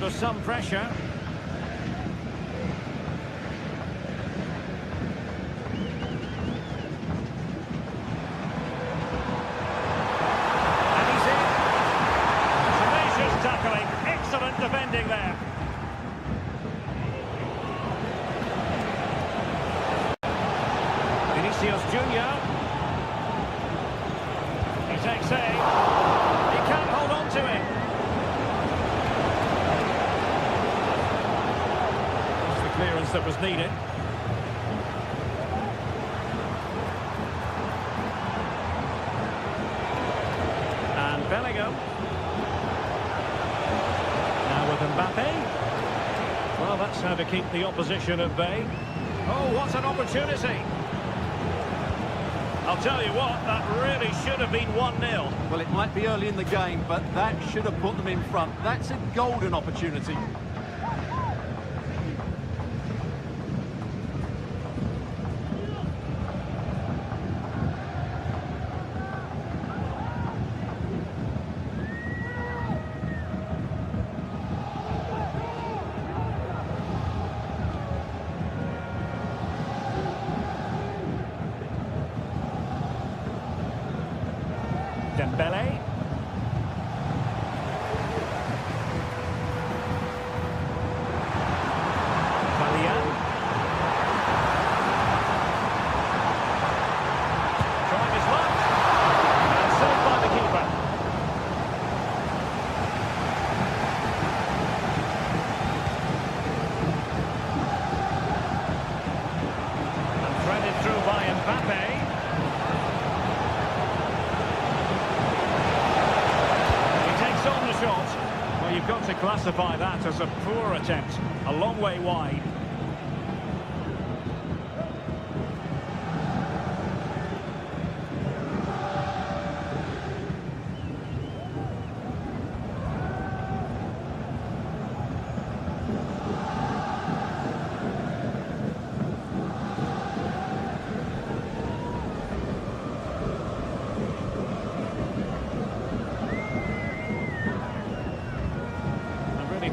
under some pressure. And he's in. Tenacious tackling. Excellent defending there. Vinicius Junior. He takes aim. He can't hold on to it. That's the clearance that was needed. And Bellingham. Now with Mbappe. Well, that's how to keep the opposition at bay. Oh, what an opportunity. I'll tell you what, that really should have been 1-0. Well, it might be early in the game, but that should have put them in front. That's a golden opportunity. Dembele. Valian. Trying his luck. And saved by the keeper. And threaded through by Mbappe. Well, you've got to classify that as a poor attempt. A long way wide.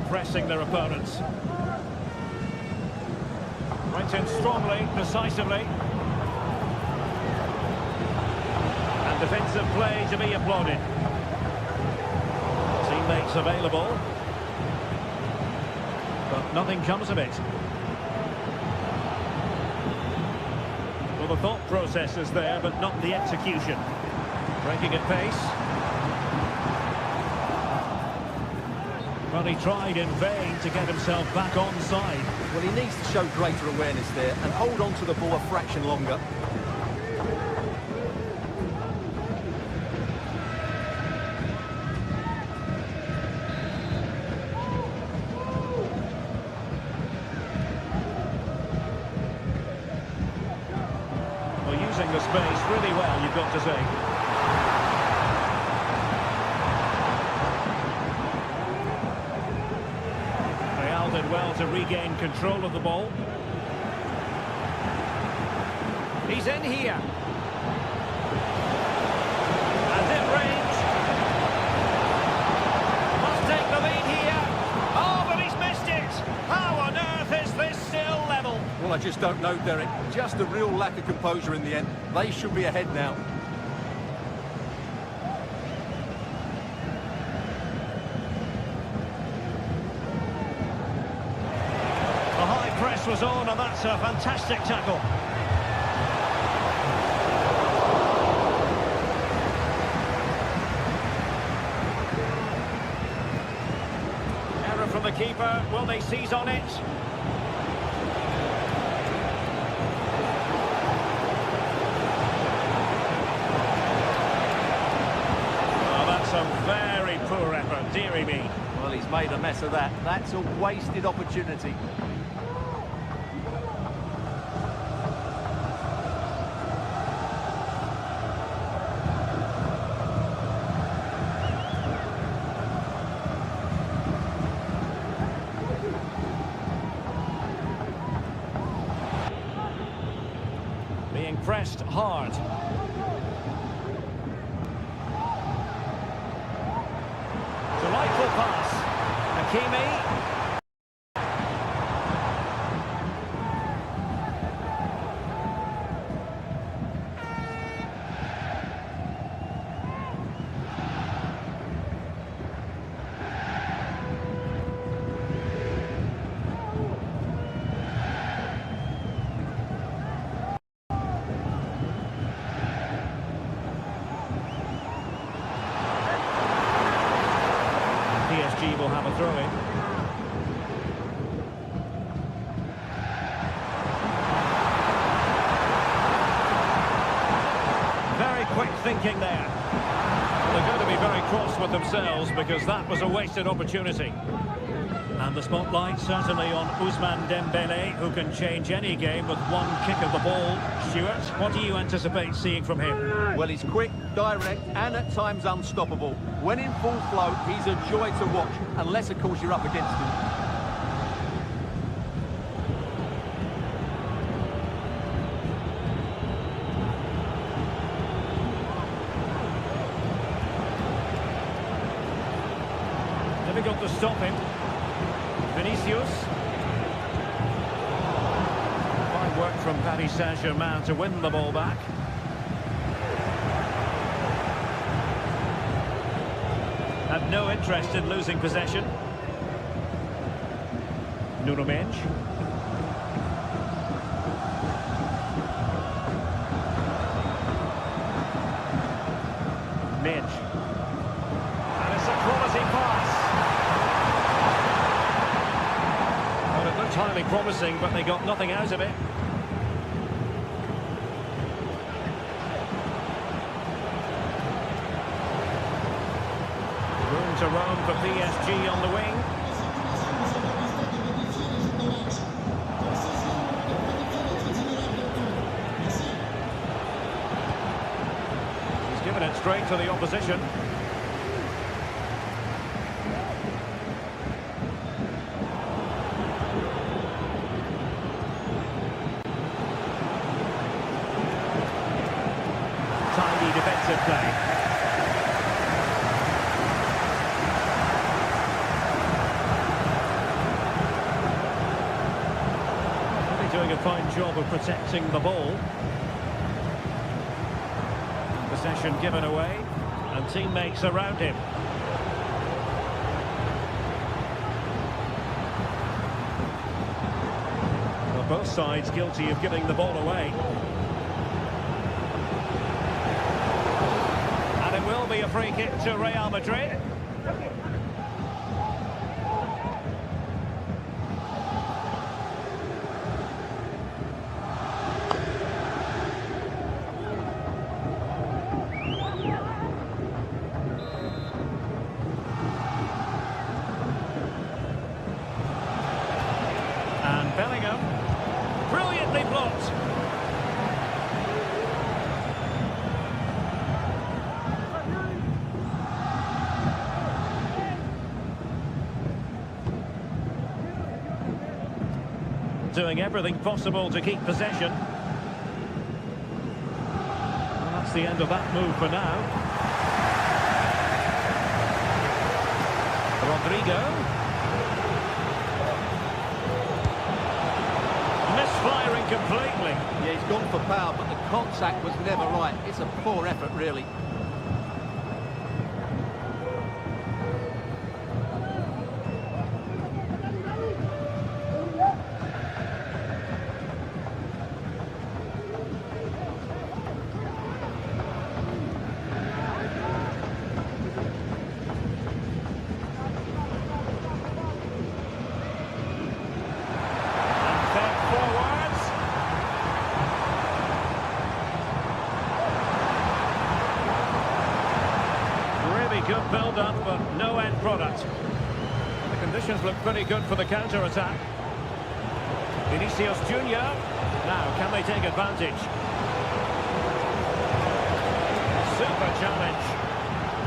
Pressing their opponents. Went in strongly, decisively. And defensive play to be applauded. Teammates available. But nothing comes of it. Well, the thought process is there, but not the execution. Breaking at pace. Well, he tried in vain to get himself back onside. Well, he needs to show greater awareness there and hold on to the ball a fraction longer. Well, using the space really well, you've got to say. Did well to regain control of the ball. He's in here. And in range. Must take the lead here. Oh, but he's missed it. How on earth is this still level? Well, I just don't know, Derek. Just a real lack of composure in the end. They should be ahead now. Press was on, and that's a fantastic tackle. Error from the keeper. Will they seize on it? Oh, that's a very poor effort, dearie me. Well, he's made a mess of that. That's a wasted opportunity. Being pressed hard. Delightful pass. Hakimi. throw-in. Very quick thinking there. Well, they're going to be very cross with themselves because that was a wasted opportunity. And the spotlight certainly on Ousmane Dembele, who can change any game with one kick of the ball. Stuart, what do you anticipate seeing from him? Well, he's quick, direct, and at times unstoppable. When in full flow, he's a joy to watch, unless, of course, you're up against him. Difficult to stop him. Vinicius. Fine work from Paris Saint-Germain to win the ball back. Had no interest in losing possession. Nuno Mendes. Mendes. And it's a quality pass. Well, it looked highly promising, but they got nothing out of it. Room to roam for PSG on the wing. He's given it straight to the opposition. Tidy defensive play. Doing a fine job of protecting the ball. Possession given away, and teammates around him. Well, both sides guilty of giving the ball away. And it will be a free kick to Real Madrid. Bellingham, brilliantly blocked. Doing everything possible to keep possession. Well, that's the end of that move for now. Rodrigo. Misfiring completely. Yeah, he's gone for power, but the contact was never right. It's a poor effort, really. Good build-up, but no end product. The conditions look pretty good for the counter-attack. Vinicius Junior. Now, can they take advantage? Super challenge.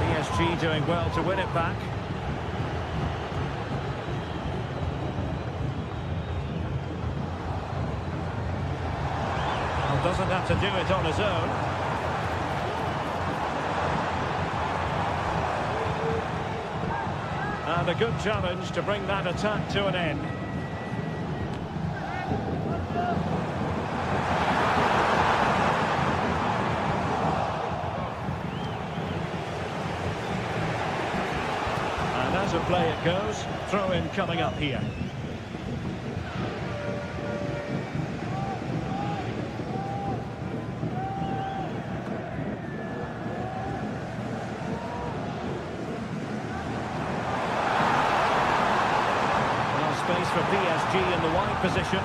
PSG doing well to win it back. Well, doesn't have to do it on his own. And a good challenge to bring that attack to an end. And as a play it goes, throw-in coming up here. PSG in the wide position.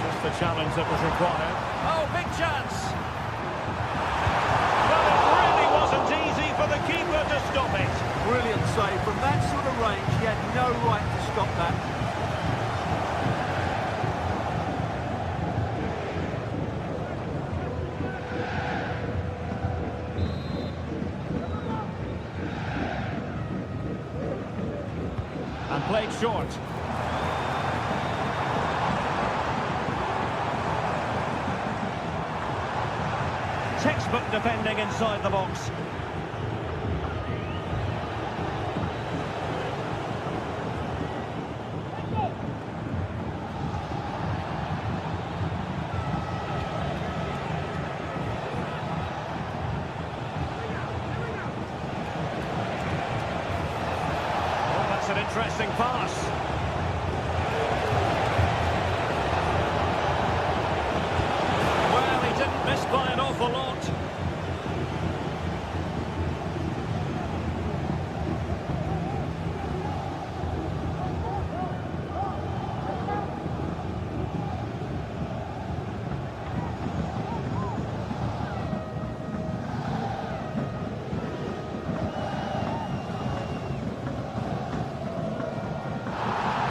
Just the challenge that was required. Oh, big chance! Well, it really wasn't easy for the keeper to stop it. Brilliant save. From that sort of range, he had no right to stop that. And played short. Textbook defending inside the box. That's an interesting pass. Well, he didn't miss by an awful lot.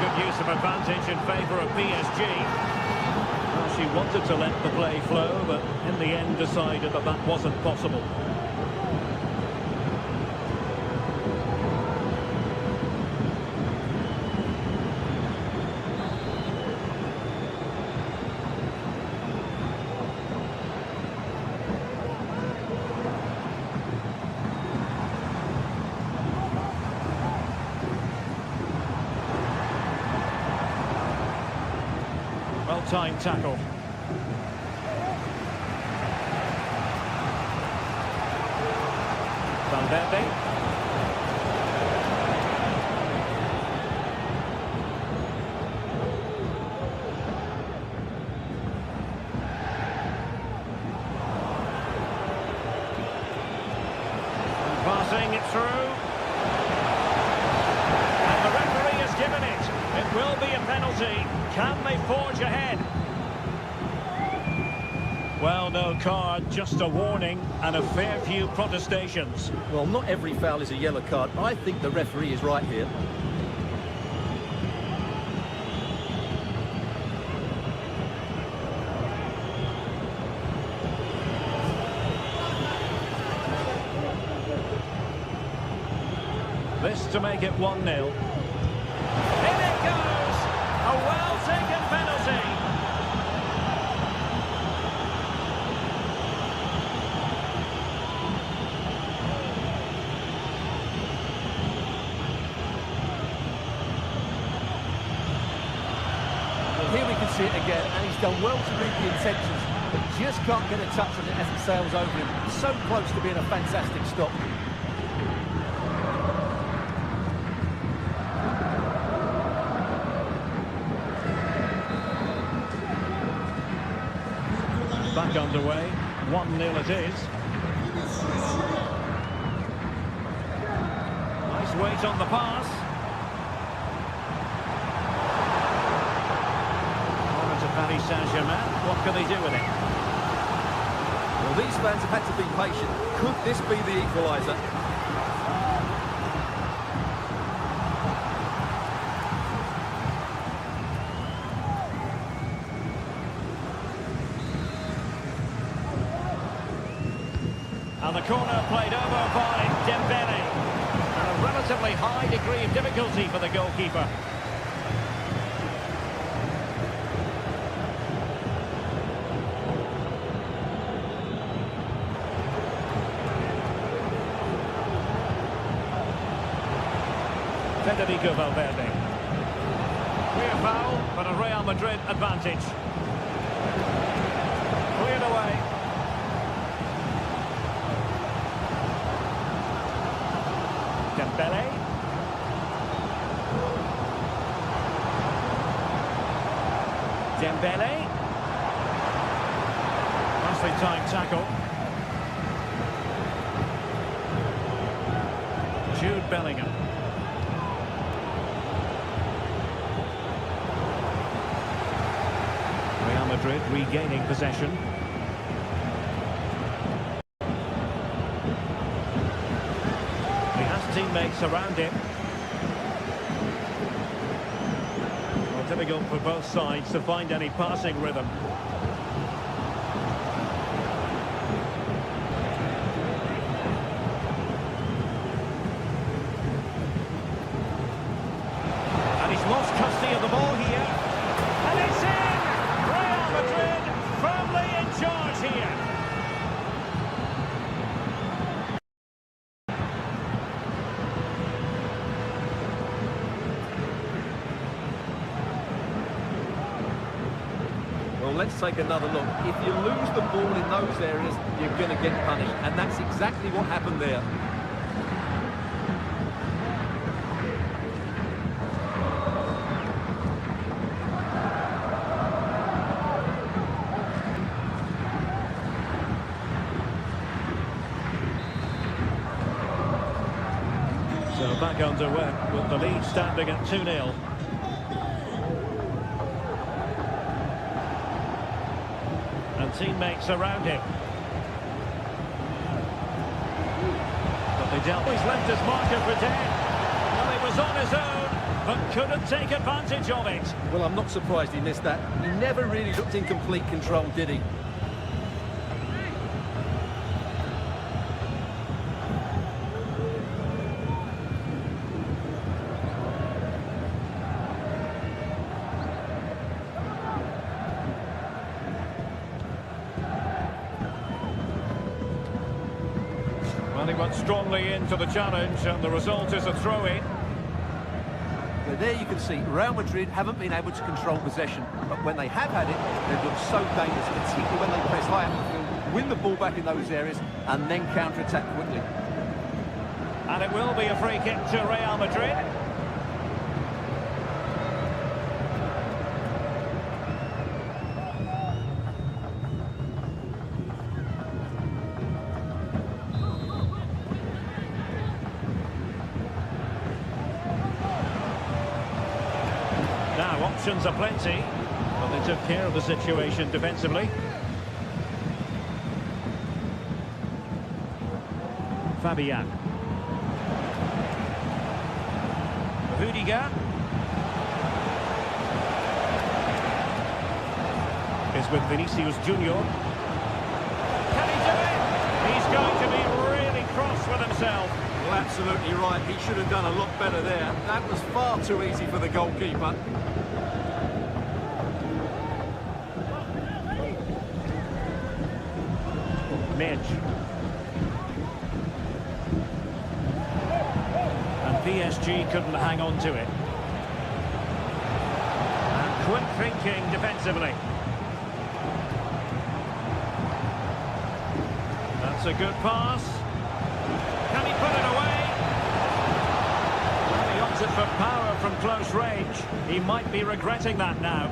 Good use of advantage in favour of PSG. Well, she wanted to let the play flow, but in the end decided that that wasn't possible. Well-timed tackle. Valverde. And passing it through. And the referee has given it. It will be a penalty. Can they forge ahead? Well, no card, just a warning and a fair few protestations. Well, not every foul is a yellow card. I think the referee is right here. This to make it 1-0. In it goes! A well-taken penalty. Well, here we can see it again, and he's done well to read the intentions, but just can't get a touch on it as it sails over him. So close to being a fantastic stop. Back underway, 1-0 it is. Nice weight on the pass. Over to Paris Saint-Germain, what can they do with it? Well, these fans have had to be patient. Could this be the equaliser? And the corner played over by Dembele. And a relatively high degree of difficulty for the goalkeeper. Federico Valverde. Clear foul, but a Real Madrid advantage. Cleared away. Dembele. Dembele. Nicely timed tackle. Bellingham. Real Madrid regaining possession. He has teammates around him. Well, difficult for both sides to find any passing rhythm. Lost custody of the ball here, and it's in! Real Madrid firmly in charge here. Well, let's take another look. If you lose the ball in those areas, you're going to get punished, and that's exactly what happened there. So back underway with the lead standing at 2-0. And teammates around him. But they dealt. He's left his marker for dead. Well, he was on his own, but couldn't take advantage of it. Well, I'm not surprised he missed that. He never really looked in complete control, did he? Well, he went strongly into the challenge, and the result is a throw-in. But there you can see, Real Madrid haven't been able to control possession, but when they have had it, they've looked so dangerous, particularly when they press high up the field, win the ball back in those areas, and then counter-attack quickly. And it will be a free kick to Real Madrid. Now, options are plenty, but they took care of the situation defensively. Fabian. Rudiger. Is with Vinicius Junior. Can he do it? He's going to be really cross with himself. Well, absolutely right. He should have done a lot better there. That was far too easy for the goalkeeper. Midge. And PSG couldn't hang on to it. And quick thinking defensively. That's a good pass. Can he put it away? Well, he opted for power from close range. He might be regretting that now.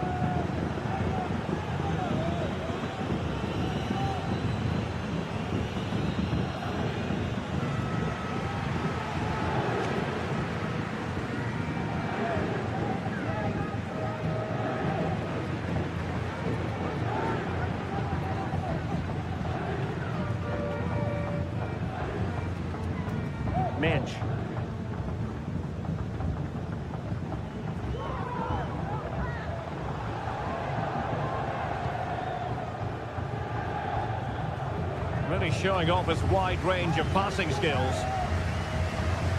Midge. Really showing off his wide range of passing skills.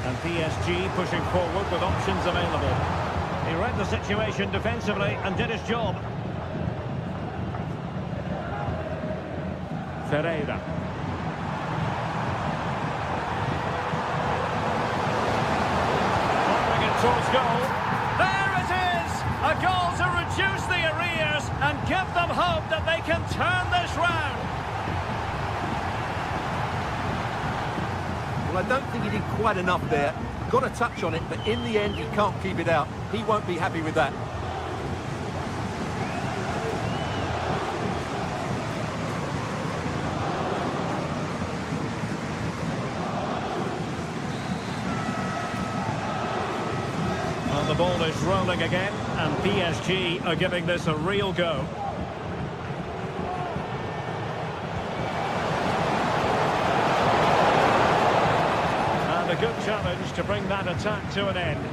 And PSG pushing forward with options available. He read the situation defensively and did his job. Ferreira. Towards goal. There it is! A goal to reduce the arrears and give them hope that they can turn this round. Well, I don't think he did quite enough there. Got a touch on it, but in the end, he can't keep it out. He won't be happy with that. the ball is rolling again, and PSG are giving this a real go. And a good challenge to bring that attack to an end.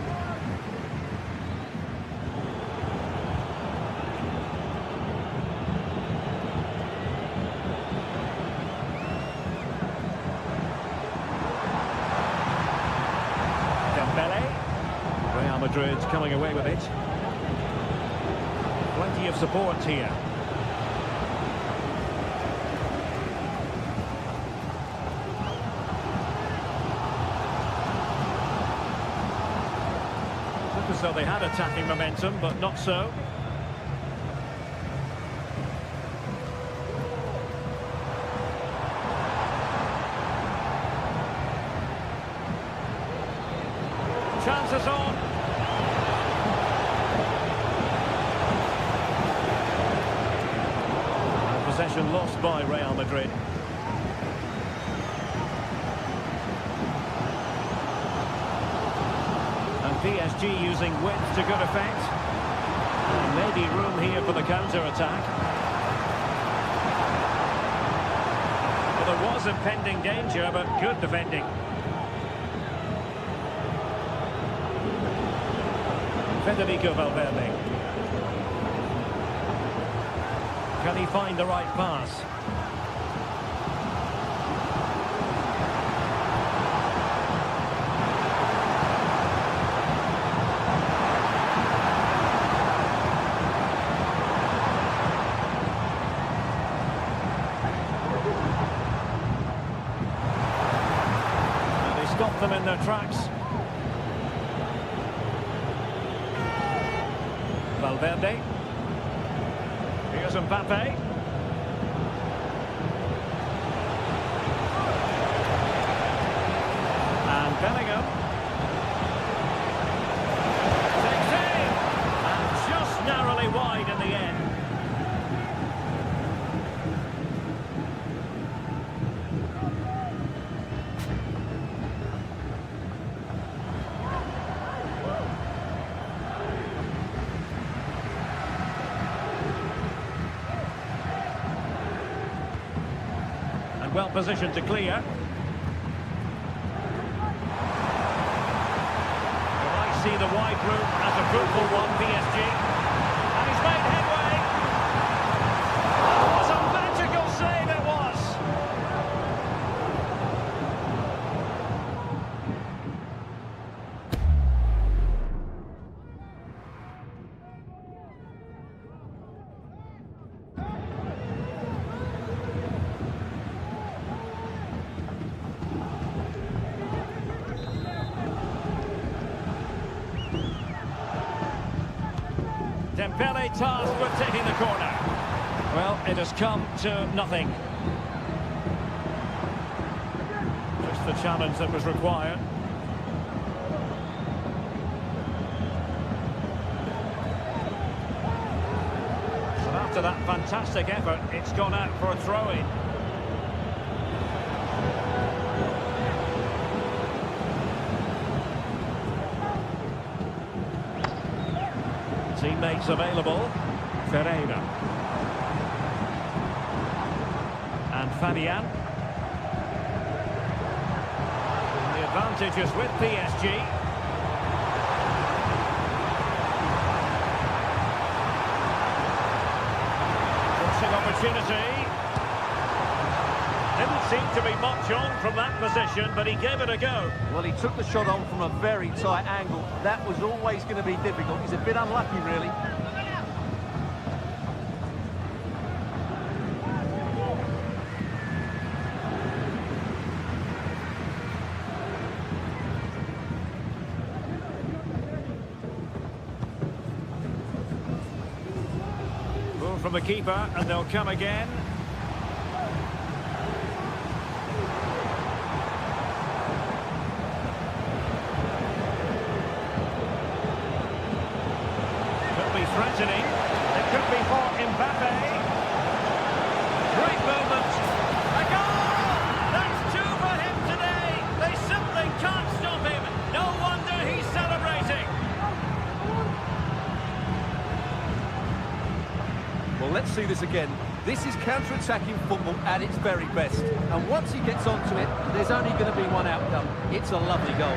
Real Madrid coming away with it. Plenty of support here. Looked as though they had attacking momentum, but not so. Chances on. Possession lost by Real Madrid. And PSG using width to good effect. And maybe room here for the counter-attack. Well, there was impending danger, but good defending. Federico Valverde. Can he find the right pass? And he stopped them in their tracks. Valverde. Here's Mbappe. And Bellingham. Takes aim. And just narrowly wide in the end. Well positioned to clear. You might see the wide route as a fruitful one, PSG. And he's made headway. It was a magical save, it was. Dembele tasked with taking the corner. Well, it has come to nothing. Just the challenge that was required. And after that fantastic effort, it's gone out for a throw-in. Teammates available. Ferreira. And Fabian. The advantage is with PSG. Crossing opportunity. Didn't seem to be much on from that position, but he gave it a go. Well, he took the shot on from a very tight angle. That was always going to be difficult. He's a bit unlucky, really. Move from the keeper, and they'll come again. Threatening. It could be for Mbappe. Great moment. A goal! That's two for him today. They simply can't stop him. No wonder he's celebrating. let's see this again. This is counter-attacking football at its very best. And once he gets onto it, there's only going to be one outcome. It's a lovely goal.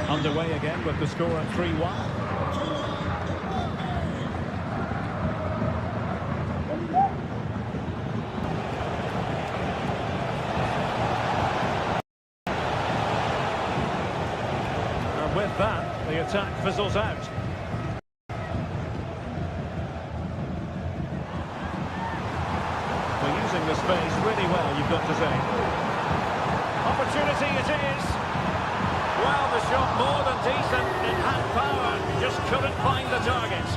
Underway again with the score at 3-1. With that, the attack fizzles out. We're using the space really well, you've got to say. Opportunity it is. Well, the shot more than decent. It had power, just couldn't find the target.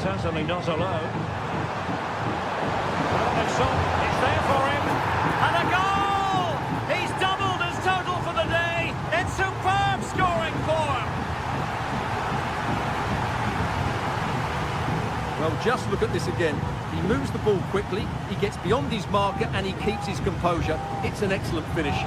Certainly not alone. Well, it's there for him. And a goal! He's doubled his total for the day. It's superb scoring form. Well, just look at this again. He moves the ball quickly, he gets beyond his marker and he keeps his composure. It's an excellent finish.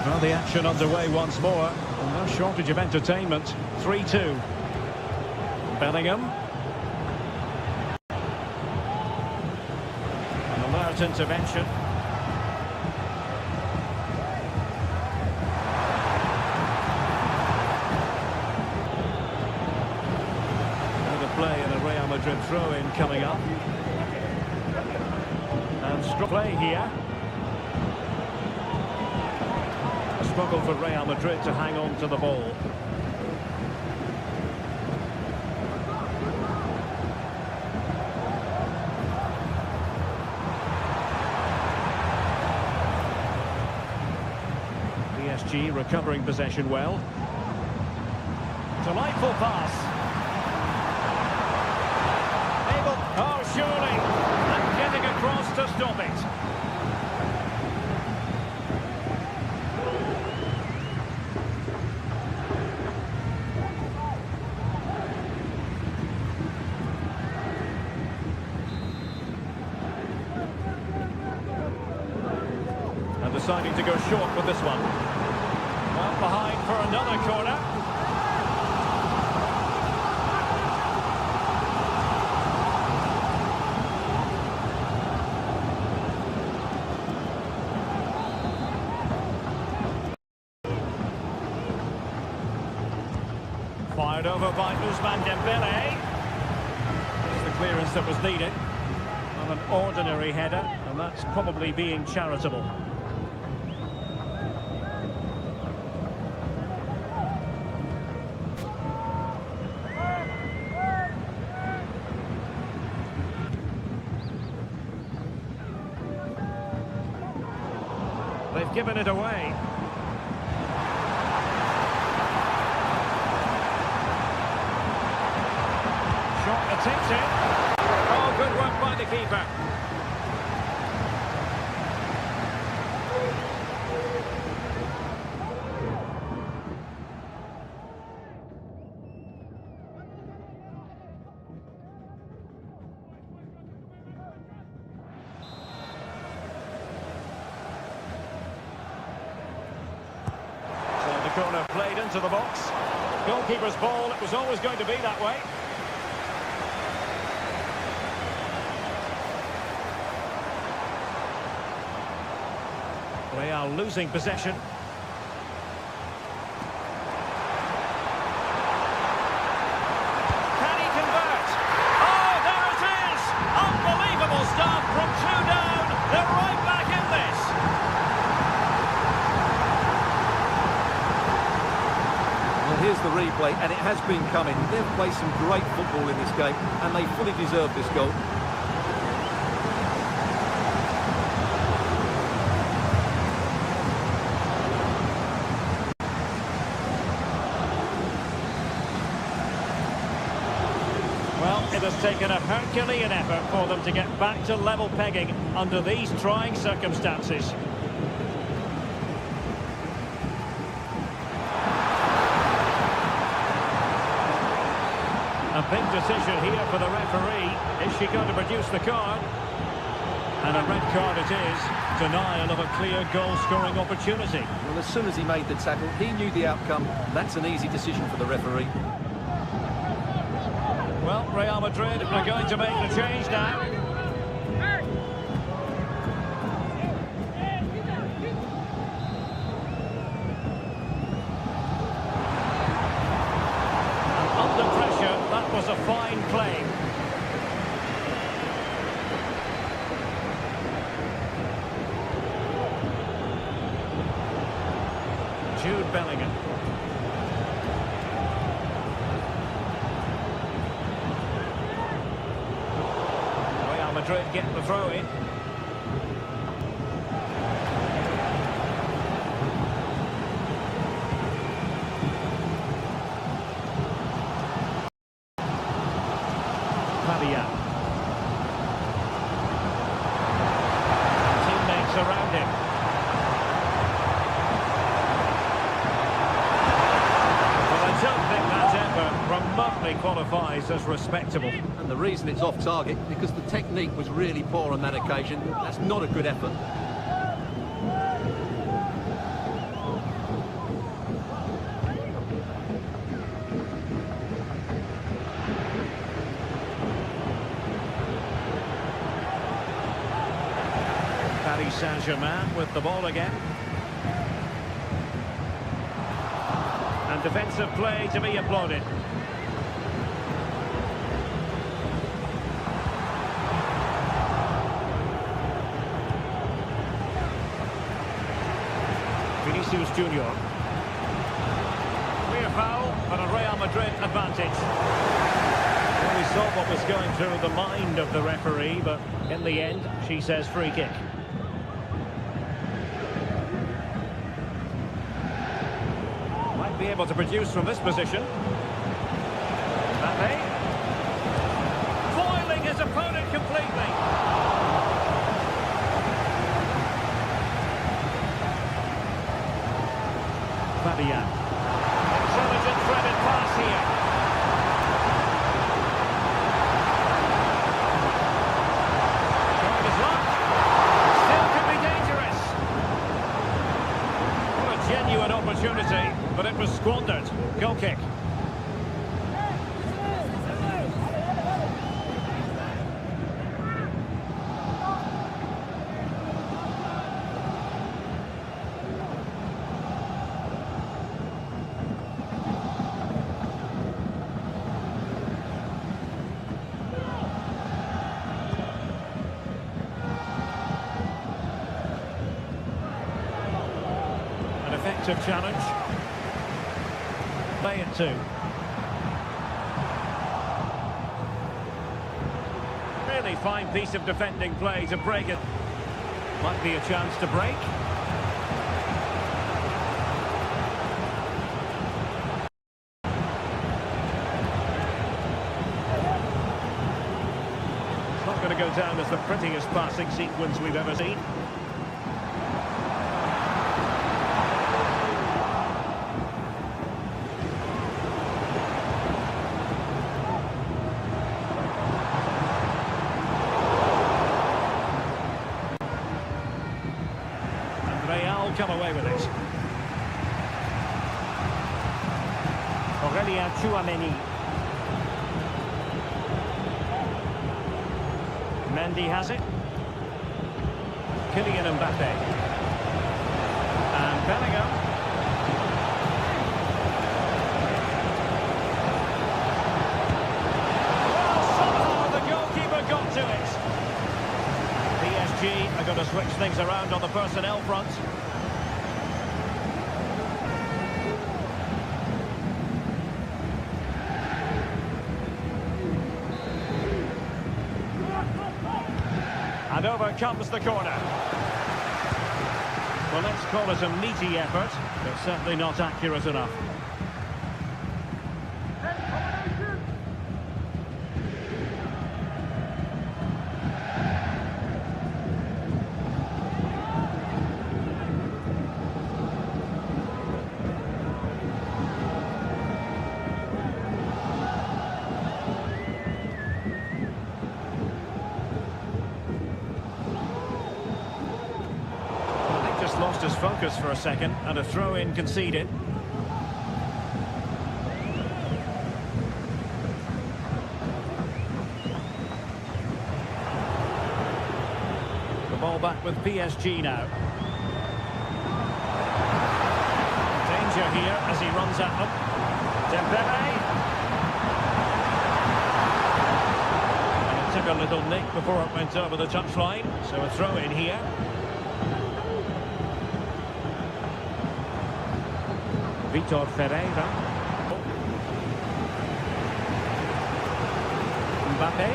Well, the action underway once more. And no shortage of entertainment. 3-2. Bellingham. An alert intervention. Another play in a Real Madrid throw-in coming up. And strong play here. Struggle for Real Madrid to hang on to the ball. PSG recovering possession well. Delightful pass. Oh, surely. And getting across to stop it. Deciding to go short with this one. Well, behind for another corner. Fired over by Ousmane Dembele. That's the clearance that was needed. Not an ordinary header, and that's probably being charitable. They've given it away. Shot attempted. Oh, good work by the keeper. Corner played into the box. Goalkeeper's ball, it was always going to be that way. Real losing possession. Can he convert? Oh, there it is! Unbelievable start from 2 down. They're right back in this. play, and it has been coming. They've played some great football in this game, and they fully deserve this goal. Well, it has taken a Herculean effort for them to get back to level pegging under these trying circumstances. A big decision here for the referee. Is she going to produce the card? And a red card it is. Denial of a clear goal-scoring opportunity. Well, as soon as he made the tackle, he knew the outcome. That's an easy decision for the referee. Well, Real Madrid are going to make the change now. And under pressure, that was a fine play. Jude Bellingham. Madrid get the throw in. Fabian. Teammates around him. Well, I don't think that effort remotely qualifies as respectable. And the reason it's off target, because the technique was really poor on that occasion. That's not a good effort. Paris Saint-Germain with the ball again. And defensive play to be applauded. Vinicius Junior. Clear foul, but a Real Madrid advantage. Well, we saw what was going through the mind of the referee, but in the end, she says free kick. Might be able to produce from this position. Mbappe. Foiling his opponent completely. Fabian. Intelligent threaded pass here. Showing his luck. Still could be dangerous. What a genuine opportunity, but it was squandered. Goal kick. Effective challenge. Play it to. Really fine piece of defending play to break it. Might be a chance to break. It's not going to go down as the prettiest passing sequence we've ever seen. Come away with it. Aurélien Tchouameni. Mendy has it. Kylian Mbappe. And Bellingham. Well, somehow the goalkeeper got to it. PSG are going to switch things around on the personnel front. And over comes the corner. Well, let's call it a meaty effort, but certainly not accurate enough. Lost his focus for a second, and a throw-in conceded. The ball back with PSG now. Danger here as he runs at them. Dembele. And it took a little nick before it went over the touchline, so a throw-in here. Vitor Ferreira. Mbappe.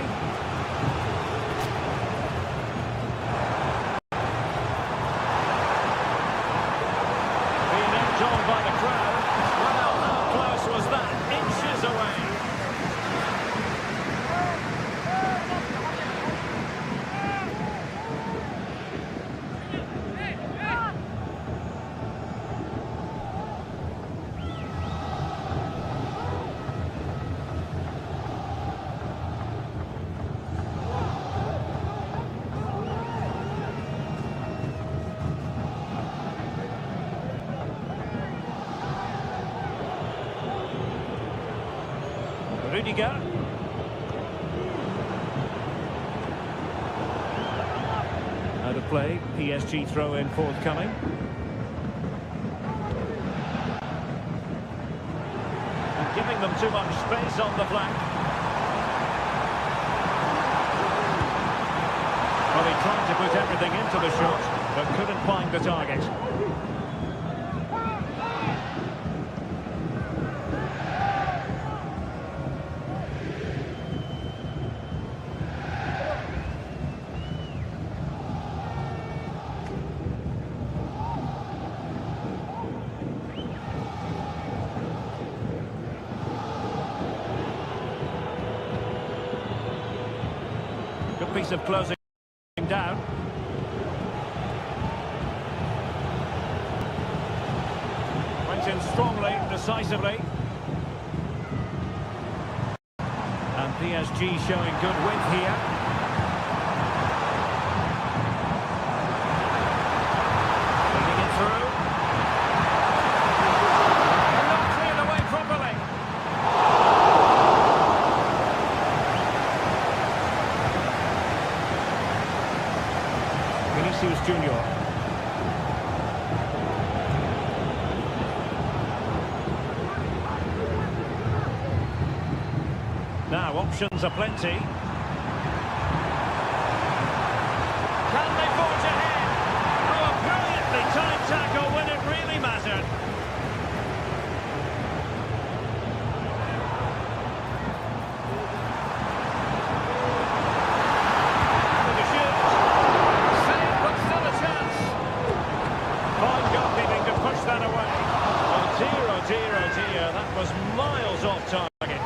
Being enjoyed by the crowd. Well, how close was that? Inches away. Rudiger. Out of play, PSG throw-in forthcoming. And giving them too much space on the flank. Well, he tried to put everything into the shot, but couldn't find the target. Good piece of closing down. Went in strongly, decisively. And PSG showing good width here. Bringing it through. Not cleared away properly. Vinicius Junior. Now options are plenty. Can they forge ahead? Oh, a brilliantly timed tackle when it really mattered.